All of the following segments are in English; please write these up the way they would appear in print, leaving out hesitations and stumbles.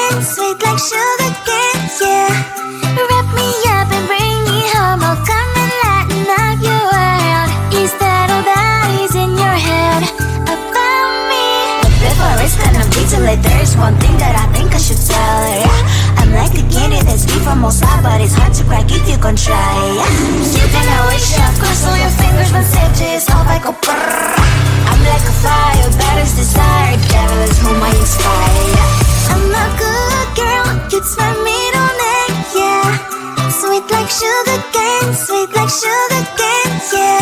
cane, sweet like sugar cane, yeah. Wrap me up and bring me home, I'll come and lighten up your world. Is that all that is in your head about me? But before it's gonna be too late, there's one thing that I think I should tell her, yeah. I'm like the candy that's deep from most high, but it's hard to crack if you can try, yeah. You can always shove, cross all your fingers, but safety is off, I go brrrr. I'm like a fire, battles desire, devil is whom I inspire, yeah. I'm a good girl, it's my middle name, yeah. Sweet like sugar cane, sweet like sugar cane, yeah.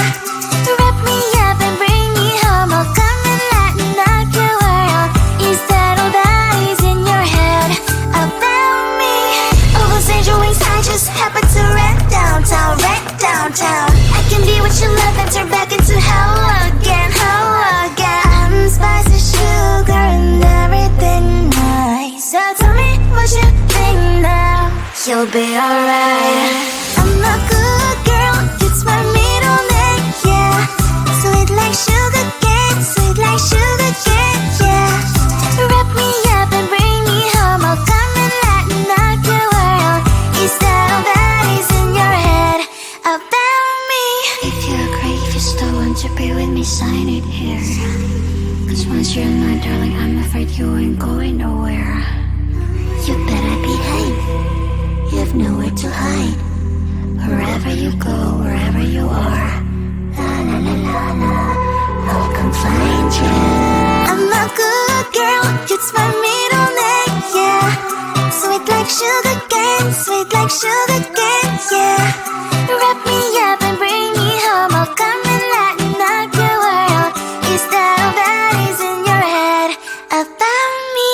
Wrap me up and bring me home, I'll come and lighten up your world. Is that all that is in your head about me? Overstand your wings, I just happen to wreck downtown, wreck downtown. I can be what you love and turn back into hell again, hell again. Spicy sugar and everything nice. So tell me what you think now, you'll be alright. I'm a good girl, it's my middle name, yeah. Sweet like sugar cane, sweet like sugar cane, yeah. Wrap me up and bring me home, I'll come and lighten up your world. Is that all that is in your head about me? If you agree, if you still want to be with me, sign it here. Cause once you're mine, darling, I'm afraid you ain't going nowhere. You better behave, you have nowhere to hide. Wherever you go, wherever you are, la la la la la, I'll come find you. I'm a good girl, it's my middle name, yeah. Sweet like sugar cane, sweet like sugar cane, yeah. Wrap me up and bring me home, I'll come and lighten up your world. Is that all that is in your head about me?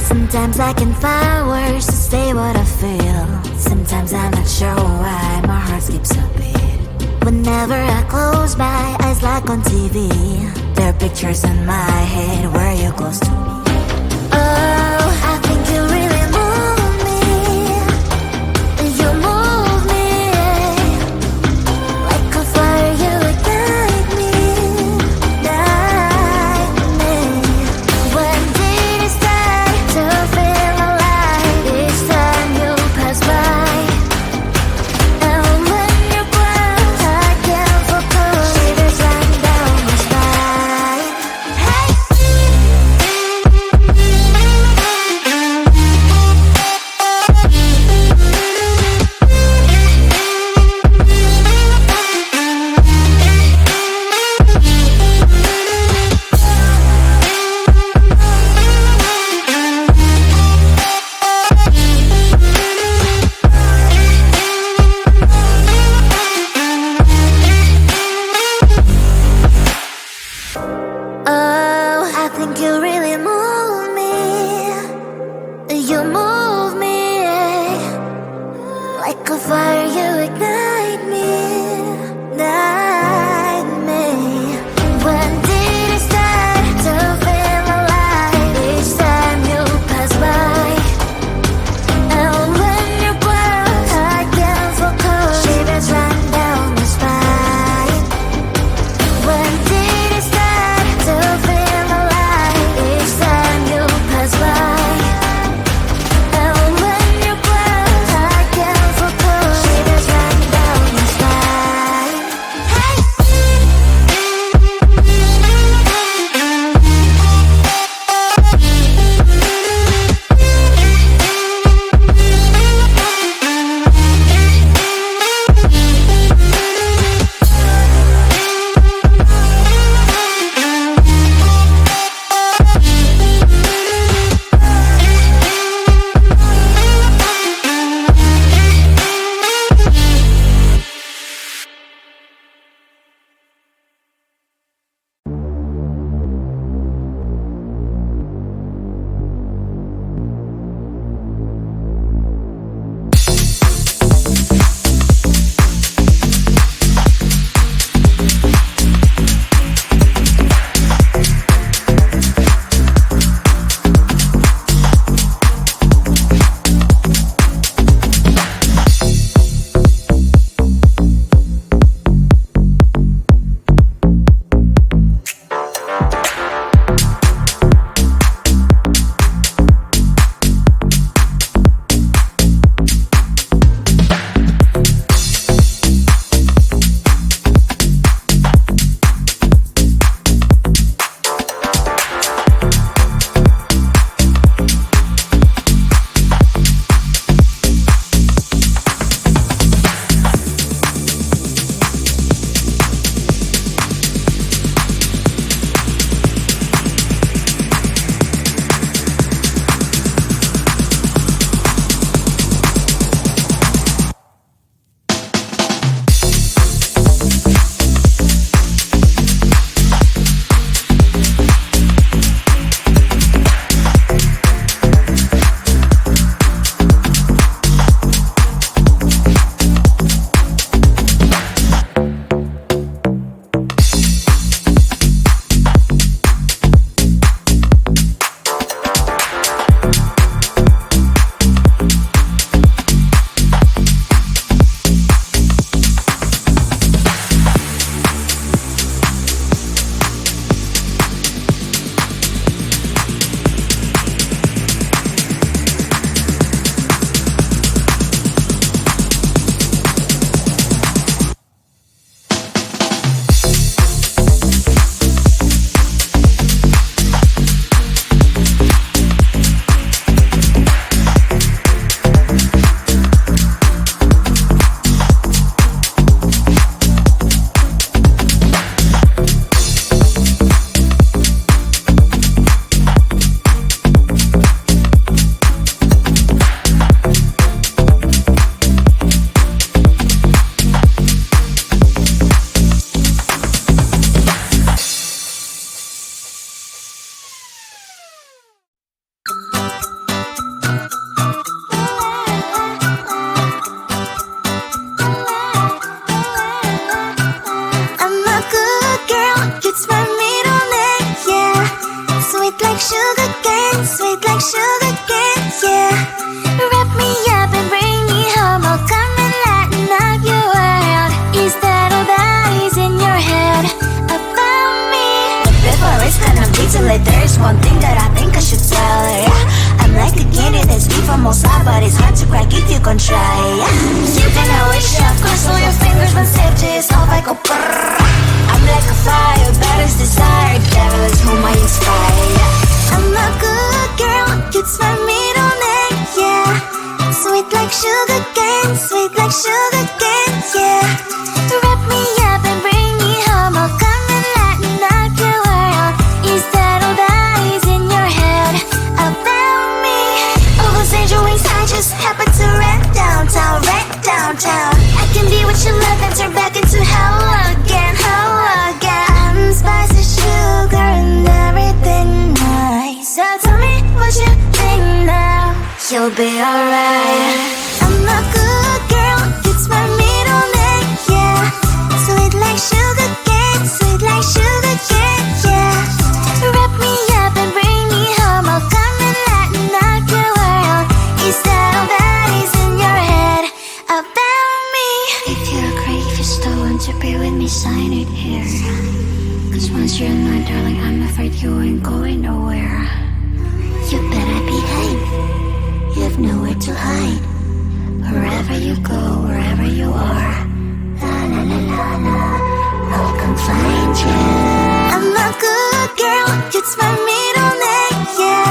Sometimes I can find words to say what I feel. Sometimes I'm not sure why my heart skips a beat. Whenever I close my eyes like on TV, there are pictures in my head where you're close to me. Oh, I think you really move me. You move me like a fire, you ignite me, ignite me. When did it start to feel alive? Each time you pass by, and when you're gone, I can't focus. Shivers run down my spine. Hey. Oh, I think you really move me. You move me like a fire, you ignite me, ignite me. When did it start to feel alive? Each time you pass by, and when you're gone, I can't focus. Shivers run down my spine. When did it start to feel alive? Each time you pass by, and when you're gone, I can't focus. late. There's one thing that I think I should tell her, yeah. I'm like a candy that's deep from outside, but it's hard to crack if you can try, yeah. You can always shove, cross all your fingers when safety is off, I go brrrr. I'm like a fire, balance desire, devil is whom I inspire, yeah. I'm a good girl, it's my middle name, yeah. Sweet like sugar cane, sweet like sugar cane, yeah. Wrap me up and bring me home, I'll come and lighten up your world. Is that all that is in your head about me? All those angel wings I just happen to rent downtown, rent downtown. I can be what you love and turn back into hell again, hell again. I'm spicy sugar and everything nice. So tell me what you think now, you'll be alright. I'm a good girl, it's my middle name, yeah. Sweet like sugar cane, sweet like sugar cane, yeah. Wrap me up and bring me home, I'll come and lighten up your world. Is that all that is in your head about me? If you're crazy, if you still want to be with me, sign it here. Cause once you're mine, darling, I'm afraid you ain't going nowhere. You better behave, you have nowhere to hide. Wherever you go, wherever you are, la la la la la, I'll come find you. I'm a good girl, it's my middle name, yeah.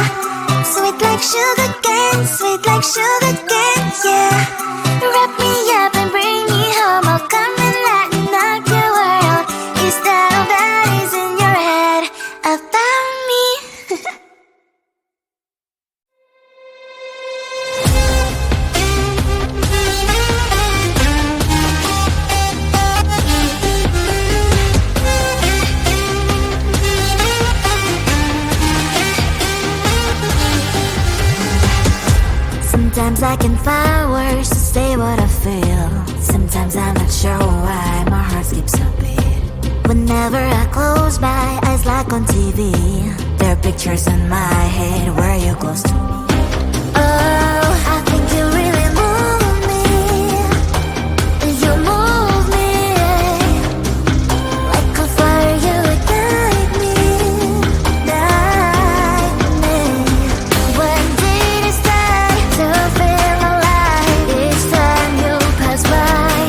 Sweet like sugar cane, sweet like sugar cane, yeah. Wrap me up and bring me home, I'll come and lighten up your world. Is that all that is in your head about me? Sometimes I can find words to say what I feel. Sometimes I'm not sure why my heart skips a beat. Whenever I close my eyes like on TV, there are pictures in my head where you're close to me. Oh, I think you really move me. You move me like a fire, you ignite me, ignite me. When did it start to feel alive? Each time you pass by,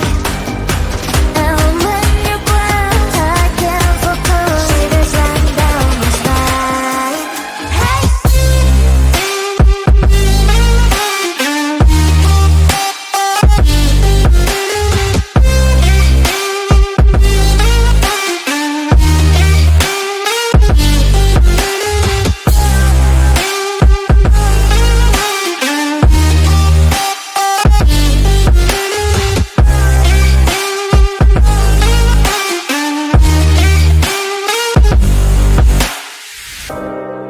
and when you're gone, I can't focus. Shivers run down my spine. Hey.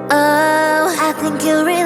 Oh, I think you really